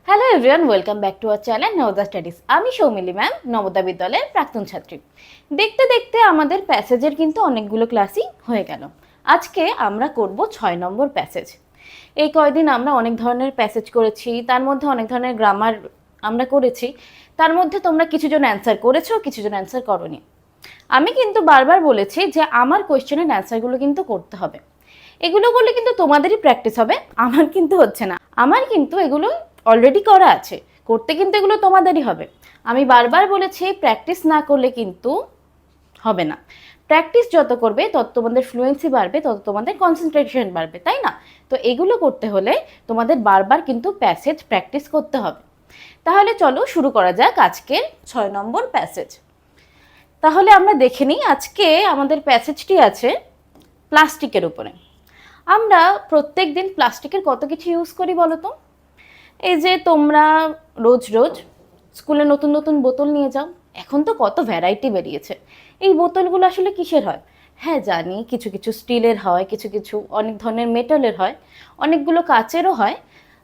Hello everyone, welcome back to our channel Naboda studies. আমি Soumili ma'am, নবোদা বিদ্যালয়ের প্রাক্তন ছাত্রী। দেখতে দেখতে আমাদের প্যাসেজের কিন্তু অনেকগুলো ক্লাসই হয়ে গেল। আজকে আমরা করব 6 নম্বর প্যাসেজ। এই কয়দিন আমরা অনেক ধরনের প্যাসেজ করেছি, তার মধ্যে অনেক ধরনের গ্রামার আমরা করেছি। তার মধ্যে তোমরা কিছুজন অ্যান্সার করেছো, কিছুজন অ্যান্সার করোনি। আমি কিন্তু বারবার বলেছি যে আমার কোয়েশ্চেনের অ্যান্সারগুলো কিন্তু করতে হবে। এগুলো করলে কিন্তু তোমাদেরই প্র্যাকটিস হবে, আমার কিন্তু হচ্ছে না। আমার কিন্তু এগুলো অলরেডি করা আছে, করতে কিন্তু এগুলো তোমাদেরই হবে। আমি বারবার বলেছি প্র্যাকটিস না করলে কিন্তু হবে না। প্র্যাকটিস যত করবে তত তোমাদের ফ্লুয়েন্সি বাড়বে, তত তোমাদের কনসেন্ট্রেশন বাড়বে, তাই না? তো এগুলো করতে হলে তোমাদের বারবার কিন্তু প্যাসেজ প্র্যাকটিস করতে হবে। তাহলে চলো শুরু করা যাক আজকের 6 নম্বর প্যাসেজ। তাহলে আমরা দেখে নিই, আজকে আমাদের প্যাসেজটি আছে প্লাস্টিকের উপরে। আমরা প্রত্যেক দিন প্লাস্টিকের কত কিছু ইউজ করি বলো তো? এই যে তোমরা রোজ রোজ স্কুলে নতুন নতুন বোতল নিয়ে যাও, এখন তো কত ভ্যারাইটি বেরিয়েছে। এই বোতলগুলো আসলে কিসের হয়? হ্যাঁ জানি, কিছু কিছু স্টিলের হয়, কিছু কিছু অনেক ধরনের মেটালের হয়, অনেকগুলো কাচেরও হয়।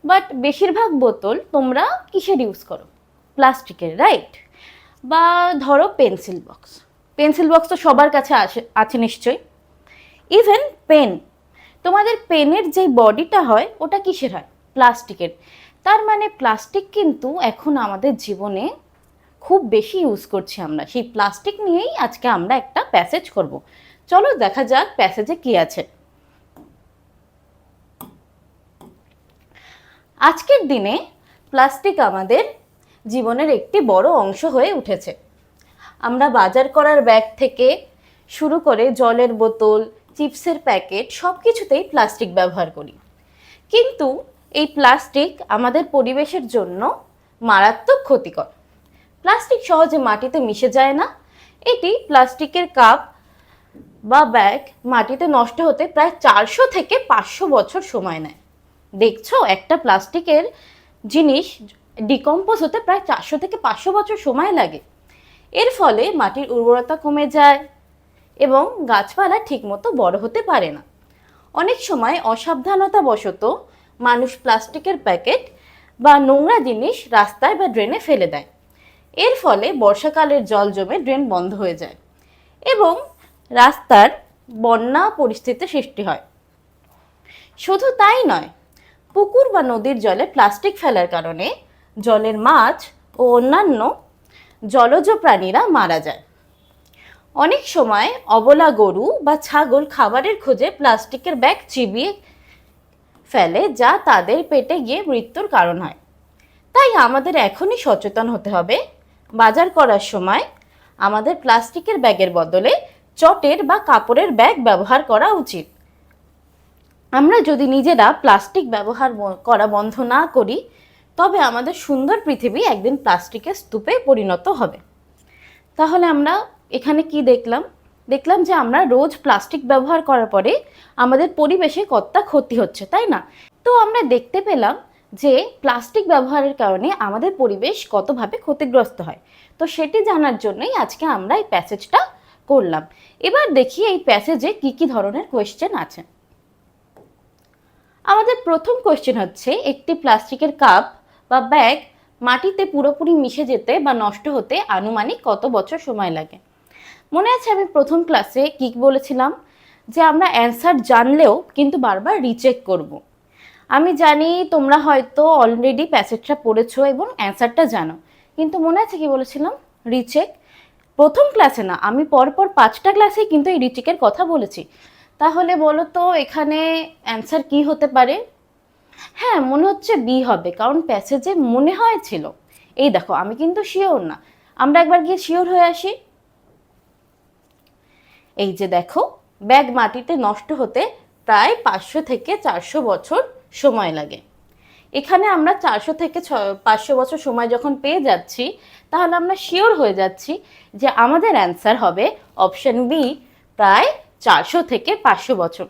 বাট বেশিরভাগ বোতল তোমরা কিসের ইউজ করো? প্লাস্টিকের, রাইট? বা ধরো পেন্সিল বক্স। পেন্সিল বক্স তো সবার কাছে আছে নিশ্চয়ই। ইভেন পেন, তোমাদের পেনের যে বডিটা হয় ওটা কিসের হয়? প্লাস্টিকের। তার মানে প্লাস্টিক কিন্তু এখন আমাদের জীবনে খুব বেশি ইউজ করছি আমরা। সেই প্লাস্টিক নিয়েই আজকে আমরা একটা প্যাসেজ করব। চলো দেখা যাক প্যাসেজে কি আছে। আজকের দিনে প্লাস্টিক আমাদের জীবনের একটি বড় অংশ হয়ে উঠেছে। আমরা বাজার করার ব্যাগ থেকে শুরু করে জলের বোতল, চিপসের প্যাকেট, সব কিছুতেই প্লাস্টিক ব্যবহার করি। কিন্তু এই প্লাস্টিক আমাদের পরিবেশের জন্য মারাত্মক ক্ষতিকর। প্লাস্টিক সহজে মাটিতে মিশে যায় না। এটি প্লাস্টিকের কাপ বা ব্যাগ মাটিতে নষ্ট হতে প্রায় 400 থেকে 500 বছর সময় নেয়। দেখছো, একটা প্লাস্টিকের জিনিস ডিকম্পোজ হতে প্রায় 400 থেকে 500 বছর সময় লাগে। এর ফলে মাটির উর্বরতা কমে যায় এবং গাছপালা ঠিকমতো বড় হতে পারে না। অনেক সময় অসাবধানতাবশত মানুষ প্লাস্টিকের প্যাকেট বা নোংরা জিনিস রাস্তায় বা ড্রেনে ফেলে দেয়। এর ফলে বর্ষাকালের জল জমে ড্রেন বন্ধ হয়ে যায় এবং রাস্তার বন্যা পরিস্থিতি সৃষ্টি হয়। শুধু তাই নয়, পুকুর বা নদীর জলে প্লাস্টিক ফেলার কারণে জলের মাছ ও অন্যান্য জলজ প্রাণীরা মারা যায়। অনেক সময় অবলা গরু বা ছাগল খাবারের খোঁজে প্লাস্টিকের ব্যাগ চিবিয়ে ফেলে, যা তাদের পেটে গিয়ে মৃত্যুর কারণ হয়। তাই আমাদের এখনই সচেতন হতে হবে। বাজার করার সময় আমাদের প্লাস্টিকের ব্যাগের বদলে চটের বা কাপড়ের ব্যাগ ব্যবহার করা উচিত। আমরা যদি নিজেরা প্লাস্টিক ব্যবহার করা বন্ধ না করি, তবে আমাদের সুন্দর পৃথিবী একদিন প্লাস্টিকের স্তূপে পরিণত হবে। তাহলে আমরা এখানে কি দেখলাম? দেখলাম যে আমরা রোজ প্লাস্টিক ব্যবহার করার পরে আমাদের পরিবেশে কতটা ক্ষতি হচ্ছে, তাই না? তো আমরা দেখতে পেলাম যে প্লাস্টিক ব্যবহারের কারণে আমাদের পরিবেশ কতভাবে ক্ষতিগ্রস্ত হয়। তো সেটি জানার জন্যই আজকে আমরা এই প্যাসেজটা করলাম। এবার দেখি এই প্যাসেজে কি কি ধরনের কোয়েশ্চেন আছে। আমাদের প্রথম কোয়েশ্চেন হচ্ছে, একটি প্লাস্টিকের কাপ বা ব্যাগ মাটিতে পুরোপুরি মিশে যেতে বা নষ্ট হতে আনুমানিক কত বছর সময় লাগে? মনে আছে আমি প্রথম ক্লাসে কি বলেছিলাম? যে আমরা অ্যান্সার জানলেও কিন্তু বারবার রিচেক করব। আমি জানি তোমরা হয়তো অলরেডি প্যাসেজটা পড়েছো এবং অ্যান্সারটা জানো, কিন্তু মনে আছে কি বলেছিলাম? রিচেক। প্রথম ক্লাসে না, আমি পরপর 5টা ক্লাসেই কিন্তু এই রিচেকের কথা বলেছি। তাহলে বলো তো এখানে অ্যান্সার কি হতে পারে? হ্যাঁ, মনে হচ্ছে বি হবে, কারণ প্যাসেজে মনে হয়েছিল। এই দেখো, আমি কিন্তু শিওর না, আমরা একবার গিয়ে শিওর হয়ে আসি। এই যে দেখো, ব্যাগ মাটিতে নষ্ট হতে প্রায় 500 থেকে 400 বছর সময় লাগে। এখানে আমরা 400 থেকে 500 বছর সময় যখন পেয়ে যাচ্ছি, তাহলে আমরা শিওর হয়ে যাচ্ছি যে আমাদের অ্যান্সার হবে অপশন বি, প্রায় 400 থেকে 500 বছর।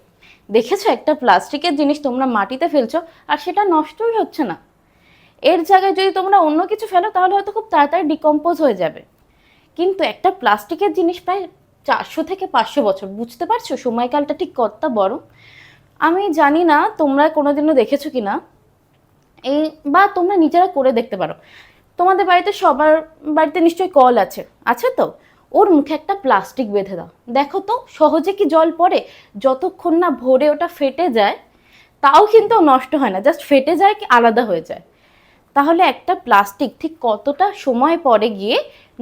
দেখেছো, একটা প্লাস্টিকের জিনিস তোমরা মাটিতে ফেলছো আর সেটা নষ্টই হচ্ছে না। এর জায়গায় যদি তোমরা অন্য কিছু ফেলো তাহলে হয়তো খুব তাড়াতাড়ি ডিকম্পোজ হয়ে যাবে। কিন্তু একটা প্লাস্টিকের জিনিস প্রায় 400 থেকে 500 বছর, বুঝতে পারছো সময়কালটা ঠিক কতটা বড়? আমি জানি না তোমরা কোনোদিনও দেখেছো কিনা, এই বা তোমরা নিজেরা করে দেখতে পারো। তোমাদের বাড়িতে সবার বাড়িতে নিশ্চয়ই কল আছে, আছে তো? ওর মুখে একটা প্লাস্টিক বেঁধে দাও, দেখো তো সহজে কি জল পড়ে? যতক্ষণ না ভরে ওটা ফেটে যায়, তাও কিন্তু নষ্ট হয় না, জাস্ট ফেটে যায় কি আলাদা হয়ে যায়। তাহলে একটা প্লাস্টিক ঠিক কতটা সময় পরে গিয়ে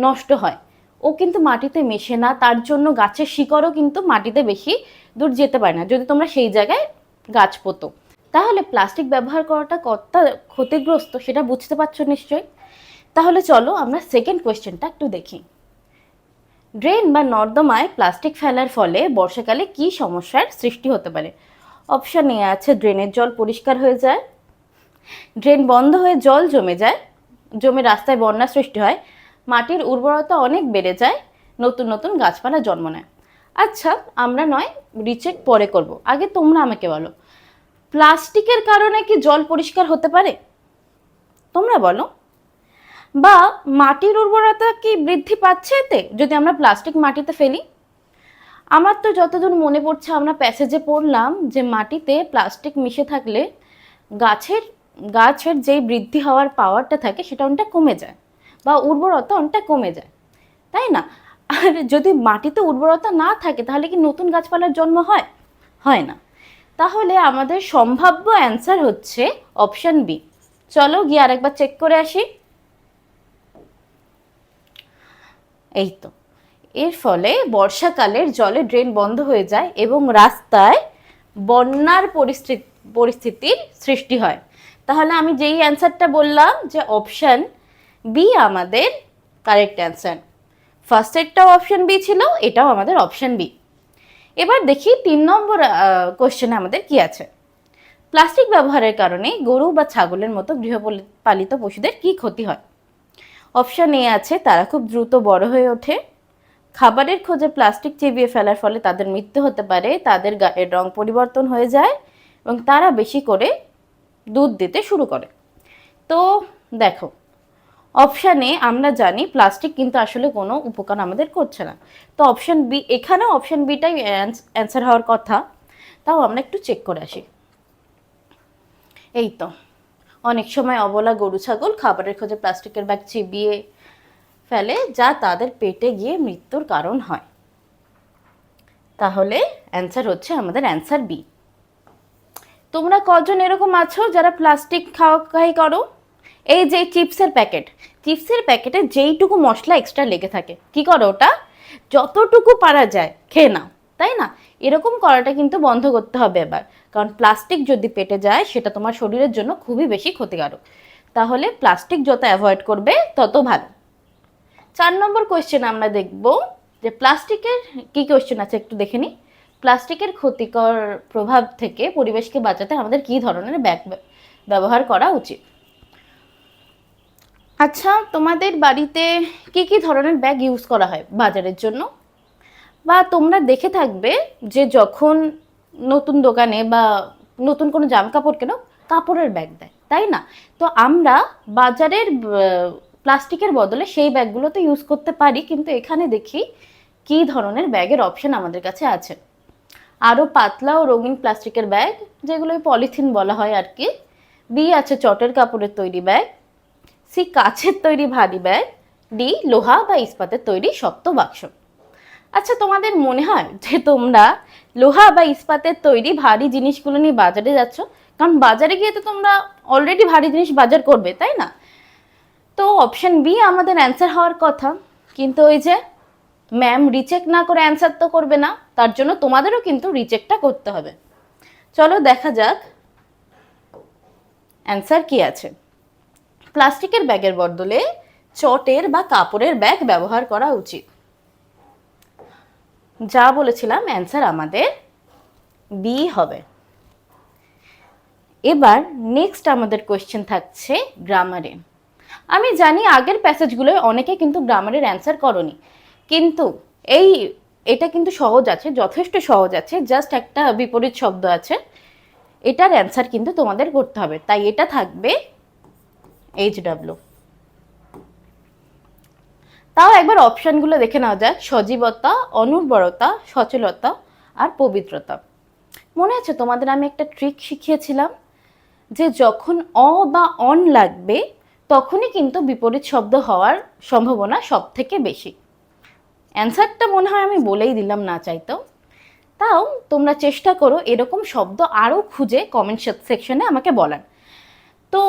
নষ্ট হয়? ও কিন্তু মাটিতে মেশে না, তার জন্য গাছের শিকড়ও কিন্তু মাটিতে বেশি দূর যেতে পারে না যদি তোমরা সেই জায়গায় গাছ পোতো। তাহলে প্লাস্টিক ব্যবহার করাটা কতটা ক্ষতিগ্রস্ত সেটা বুঝতে পারছো নিশ্চয়ই। তাহলে চলো আমরা সেকেন্ড কোয়েশ্চেনটা একটু দেখি। ড্রেন বা নর্দমায় প্লাস্টিক ফেলার ফলে বর্ষাকালে কি সমস্যার সৃষ্টি হতে পারে? অপশন এ আছে ড্রেনের জল পরিষ্কার হয়ে যায়, ড্রেন বন্ধ হয়ে জল জমে যায়, জমে রাস্তায় বন্যা সৃষ্টি হয়, মাটির উর্বরতা অনেক বেড়ে যায়, নতুন নতুন গাছপালা জন্ম নেয়। আচ্ছা, আমরা নয় রিচেক পরে করব, আগে তোমরা আমাকে বলো, প্লাস্টিকের কারণে কি জল পরিষ্কার হতে পারে? তোমরা বলো। বা মাটির উর্বরতা কি বৃদ্ধি পাচ্ছে এতে যদি আমরা প্লাস্টিক মাটিতে ফেলি? আমার তো যতদূর মনে পড়ছে আমরা প্যাসেজে পড়লাম যে মাটিতে প্লাস্টিক মিশে থাকলে গাছের গাছের যেই বৃদ্ধি হওয়ার পাওয়ারটা থাকে সেটা অনেকটা কমে যায়, বা উর্বরতা অনেকটা কমে যায়, তাই না? আর যদি মাটিতে উর্বরতা না থাকে তাহলে কি নতুন গাছপালার জন্ম হয়? হয় না। তাহলে আমাদের সম্ভাব্য অ্যান্সার হচ্ছে অপশন বি। চলো গিয়ে আরেকবার চেক করে আসি। এই তো, এর ফলে বর্ষাকালের জলে ড্রেন বন্ধ হয়ে যায় এবং রাস্তায় বন্যার পরিস্থিতির সৃষ্টি হয়। তাহলে আমি যেই অ্যান্সারটা বললাম যে অপশন বি আমাদের কারেক্ট অ্যান্সার। ফার্স্টেরটাও অপশন বি ছিল, এটাও আমাদের অপশন বি। এবার দেখি 3 নম্বর কোশ্চেনে আমাদের কি আছে। প্লাস্টিক ব্যবহারের কারণে গরু বা ছাগলের মতো গৃহপালিত পশুদের কি ক্ষতি হয়? অপশন এ আছে তারা খুব দ্রুত বড় হয়ে ওঠে, খাবারের খোঁজে প্লাস্টিক চিবিয়ে ফেলার ফলে তাদের মৃত্যু হতে পারে, তাদের গায়ের রং পরিবর্তন হয়ে যায় এবং তারা বেশি করে দুধ দিতে শুরু করে। তো দেখো, অপশানে আমরা জানি প্লাস্টিক কিন্তু আসলে কোনো উপকার আমাদের করছে না, তো অপশন বি, এখানেও অপশন বিটাই অ্যান্সার হওয়ার কথা। তাও আমরা একটু চেক করে আসি। এই তো, অনেক সময় অবলা গরু ছাগল খাবারের খোঁজে প্লাস্টিকের ব্যাগ চিবিয়ে ফেলে যা তাদের পেটে গিয়ে মৃত্যুর কারণ হয়। তাহলে অ্যান্সার হচ্ছে আমাদের অ্যান্সার বি। তোমরা কজন এরকম আছো যারা প্লাস্টিক খাওয়া খাই করো? এই যে চিপসের প্যাকেটে যেইটুকু মশলা এক্সট্রা লেগে থাকে কি করো ওটা যতটুকু পারা যায় খেয়ে নাও, তাই না? এরকম করাটা কিন্তু বন্ধ করতে হবে এবার, কারণ প্লাস্টিক যদি পেটে যায় সেটা তোমার শরীরের জন্য খুবই বেশি ক্ষতিকারক। তাহলে প্লাস্টিক যত অ্যাভয়েড করবে তত ভালো। 4 নম্বর কোয়েশ্চেন আমরা দেখব যে প্লাস্টিকের কি কোয়েশ্চেন আছে একটু দেখে নিই। প্লাস্টিকের ক্ষতিকর প্রভাব থেকে পরিবেশকে বাঁচাতে আমাদের কি ধরনের ব্যাগ ব্যবহার করা উচিত? আচ্ছা, তোমাদের বাড়িতে কি কি ধরনের ব্যাগ ইউজ করা হয় বাজারের জন্য? বা তোমরা দেখে থাকবে যে যখন নতুন দোকানে বা নতুন কোনো জামা কাপড় কেনো কাপড়ের ব্যাগ দেয়, তাই না? তো আমরা বাজারের প্লাস্টিকের বদলে সেই ব্যাগগুলো তো ইউজ করতে পারি, কিন্তু এখানে দেখি কি ধরনের ব্যাগের অপশন আমাদের কাছে আছে। আরও পাতলা ও রঙিন প্লাস্টিকের ব্যাগ, যেগুলো পলিথিন বলা হয় আর কি। বি আছে চটের কাপড়ের তৈরি ব্যাগ, সি কাচের তৈরি ভারী ব্যাগ, ডি লোহা বা ইস্পাতের তৈরি শক্ত বাক্স। আচ্ছা, তোমাদের মনে হয় যে তোমরা লোহা বা ইস্পাতের তৈরি ভারী জিনিসগুলো নিয়ে বাজারে যাচ্ছ? কারণ বাজারে গিয়ে তো তোমরা অলরেডি ভারী জিনিস বাজার করবে, তাই না? তো অপশন বি আমাদের অ্যান্সার হওয়ার কথা, কিন্তু ওই যে ম্যাম রিচেক না করে অ্যান্সার তো করবে না, তার জন্য তোমাদেরও কিন্তু রিচেকটা করতে হবে। চলো দেখা যাক অ্যান্সার কি আছে। প্লাস্টিকের ব্যাগের বদলে চটের বা কাপড়ের ব্যাগ ব্যবহার করা উচিত। যা বলেছিলাম অ্যান্সার আমাদের বি হবে। এবার নেক্সট আমাদের কোয়েশ্চেন থাকছে গ্রামারে। আমি জানি আগের প্যাসেজগুলোয় অনেকে কিন্তু গ্রামারের অ্যান্সার করনি, কিন্তু এটা কিন্তু সহজ আছে, যথেষ্ট সহজ আছে, জাস্ট একটা বিপরীত শব্দ আছে, এটার অ্যান্সার কিন্তু তোমাদের করতে হবে, তাই এটা থাকবে HW। তাও একবার অপশনগুলো দেখে নেওয়া যাক। সজীবতা, অনুর্বরতা, সচলতা আর পবিত্রতা। মনে আছে তোমাদের আমি একটা ট্রিক শিখিয়েছিলাম যে যখন অ বা অন লাগবে তখনই কিন্তু বিপরীত শব্দ হওয়ার সম্ভাবনা সব থেকে বেশি। অ্যান্সারটা মনে হয় আমি বলেই দিলাম না চাইতেও। তাও তোমরা চেষ্টা করো এরকম শব্দ আরও খুঁজে কমেন্ট সেকশনে আমাকে বলার। তো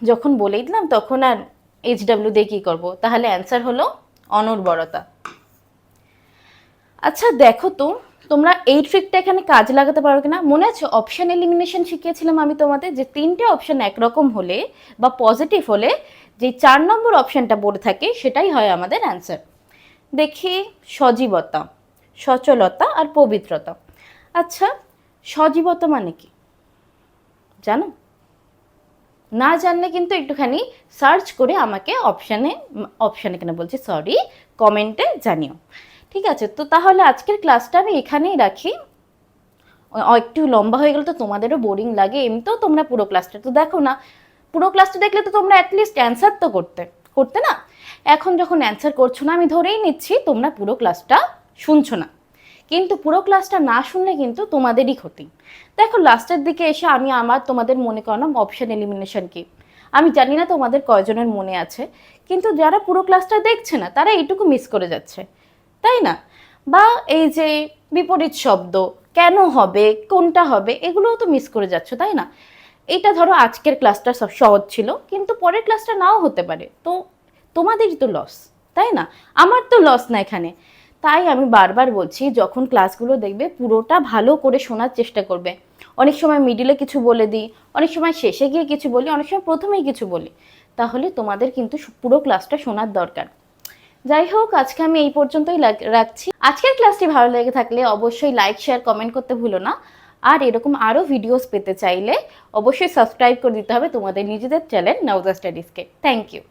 যখন বলেই দিলাম তখন আর HW দিয়ে কী করবো, তাহলে অ্যান্সার হলো অনর্বরতা। আচ্ছা দেখো তো তোমরা এই ট্রিকটা এখানে কাজে লাগাতে পারো কিনা। মনে আছে অপশন এলিমিনেশন শিখিয়েছিলাম আমি তোমাদের, যে 3টে অপশন একরকম হলে বা পজিটিভ হলে যে 4 নম্বর অপশনটা পড়ে থাকে সেটাই হয় আমাদের অ্যান্সার। দেখি সজীবতা, সচলতা আর পবিত্রতা। আচ্ছা সজীবতা মানে কি জানো? না জানলে কিন্তু একটুখানি সার্চ করে আমাকে অপশানে কেন বলছি সরি, কমেন্টে জানিও। ঠিক আছে, তো তাহলে আজকের ক্লাসটা আমি এখানেই রাখি। একটু লম্বা হয়ে গেলে তো তোমাদেরও বোরিং লাগে, এমনিতেও তোমরা পুরো ক্লাসটা তো দেখো না। পুরো ক্লাসটা দেখলে তো তোমরা অ্যাটলিস্ট অ্যান্সার তো করতে না। এখন যখন অ্যান্সার করছো না আমি ধরেই নিচ্ছি তোমরা পুরো ক্লাসটা শুনছো না, কিন্তু পুরো ক্লাসটা না শুনলে কিন্তু তোমাদেরই ক্ষতি। দেখো লাস্টের দিকে এসে আমি তোমাদের মনে করালাম অপশন এলিমিনেশন কি। আমি জানি না তোমাদের কয়জনের মনে আছে, কিন্তু যারা পুরো ক্লাসটা দেখছে না তারা এইটুকু মিস করে যাচ্ছে, তাই না? বা এই যে বিপরীত শব্দ কেন হবে, কোনটা হবে, এগুলোও তো মিস করে যাচ্ছ, তাই না? এটা ধরো আজকের ক্লাসটা সহজ ছিল, কিন্তু পরের ক্লাসটা নাও হতে পারে, তো তোমাদেরই তো লস, তাই না? আমার তো লস না এখানে। তাই আমি বারবার বলছি যখন ক্লাসগুলো দেখবে পুরোটা ভালো করে শোনার চেষ্টা করবে। অনেক সময় মিডিলে কিছু বলে দিই, অনেক সময় শেষে গিয়ে কিছু বলি, অনেক সময় প্রথমেই কিছু বলি, তাহলে তোমাদের কিন্তু পুরো ক্লাসটা শোনার দরকার। যাই হোক আজকে আমি এই পর্যন্তই রাখছি। আজকের ক্লাসটি ভালো লেগে থাকলে অবশ্যই লাইক শেয়ার কমেন্ট করতে ভুলো না। আর এরকম আরও ভিডিওস পেতে চাইলে অবশ্যই সাবস্ক্রাইব করে দিতে হবে তোমাদের নিজেদের চ্যানেল নাওজা স্টাডিজকে। Thank you.